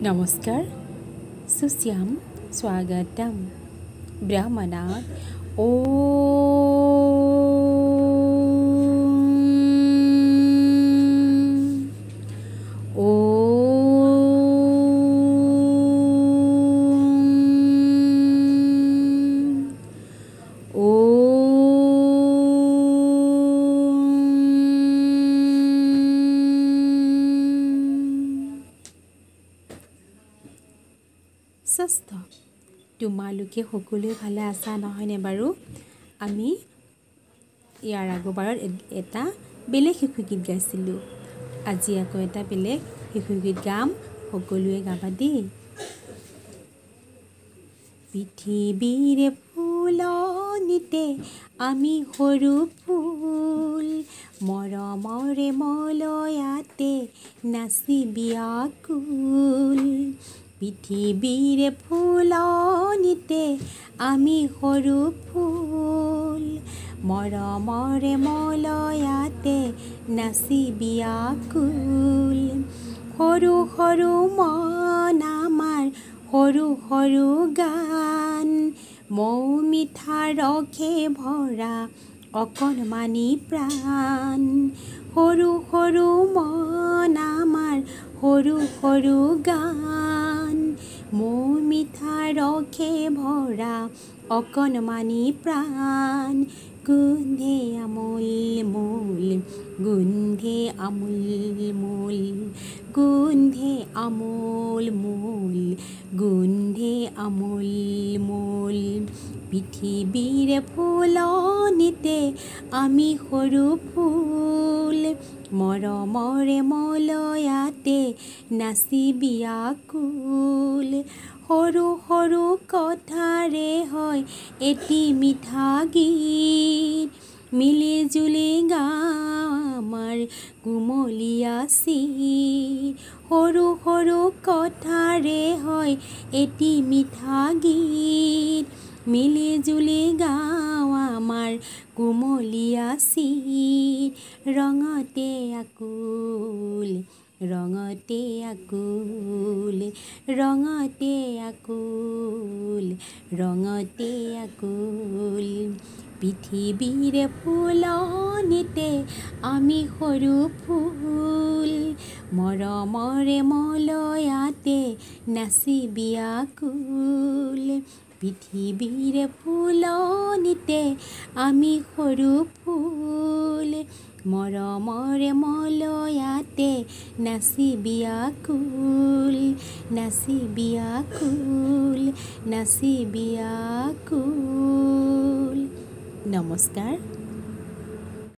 नमस्कार सुस्याम स्वागतम ब्राह्मणात् ষষ্ঠ তোমালোকে সকলোৱে ভালে আছা নহয়নে বাৰু আমি ইয়াৰ আগৰবাৰত এটা বেলেগ শিশু গীত গাইছিলোঁ আজি আকৌ এটা বেলেগ শিশু গীত গাম সকলোৱে গাবা দেই পৃথিৱীৰে ফুলনিতে আমি সৰু ফুল মৰমৰে মলয়াতে নাচিবি আকুল পৃথিৱীৰে ফুলনিতে আমি সৰু ফুল মৰমৰে মলয়াতে নাচিবি আকুল সৰু সৰু মন আমাৰ সৰু সৰু গান মৌ মিঠা ৰসে ভৰা অকণমানি প্ৰাণ সৰু সৰু মন আমাৰ সৰু সৰু গান মৌ মিঠা ৰসে ভৰা অকণমানি প্ৰাণ গোন্ধে আমোল মোল গোন্ধে আমোল মোল গোন্ধে আমোল মোল গোন্ধে আমোল মোল পৃথিৱীৰে ফুলনিতে আমি সৰু ফুল মৰমৰে মলয়াতে নাচিবি আকুল সৰু সৰু কথাৰে হয় এটি মিঠা গীত মিলি জুলি গাওঁ আমাৰ কুমলীয়া চিত সৰু সৰু কথাৰে হয় এটি মিঠা গীত মিলি জুলি গাওঁ আমাৰ কুমলীয়া চিত ৰঙতে আকুল ৰঙতে আকুল ৰঙতে আকুল ৰঙতে আকুল পৃথিৱীৰে ফুলনিতে আমি সৰু ফুল মৰমৰে মলয়াতে নাচিবি আকুল পৃথিৱীৰে ফুলনিতে আমি সৰু ফুল মৰমৰে মলয়াতে নাচিবি আকুল নাচিবি আকুল নাচিবি আকুল নমস্কাৰ।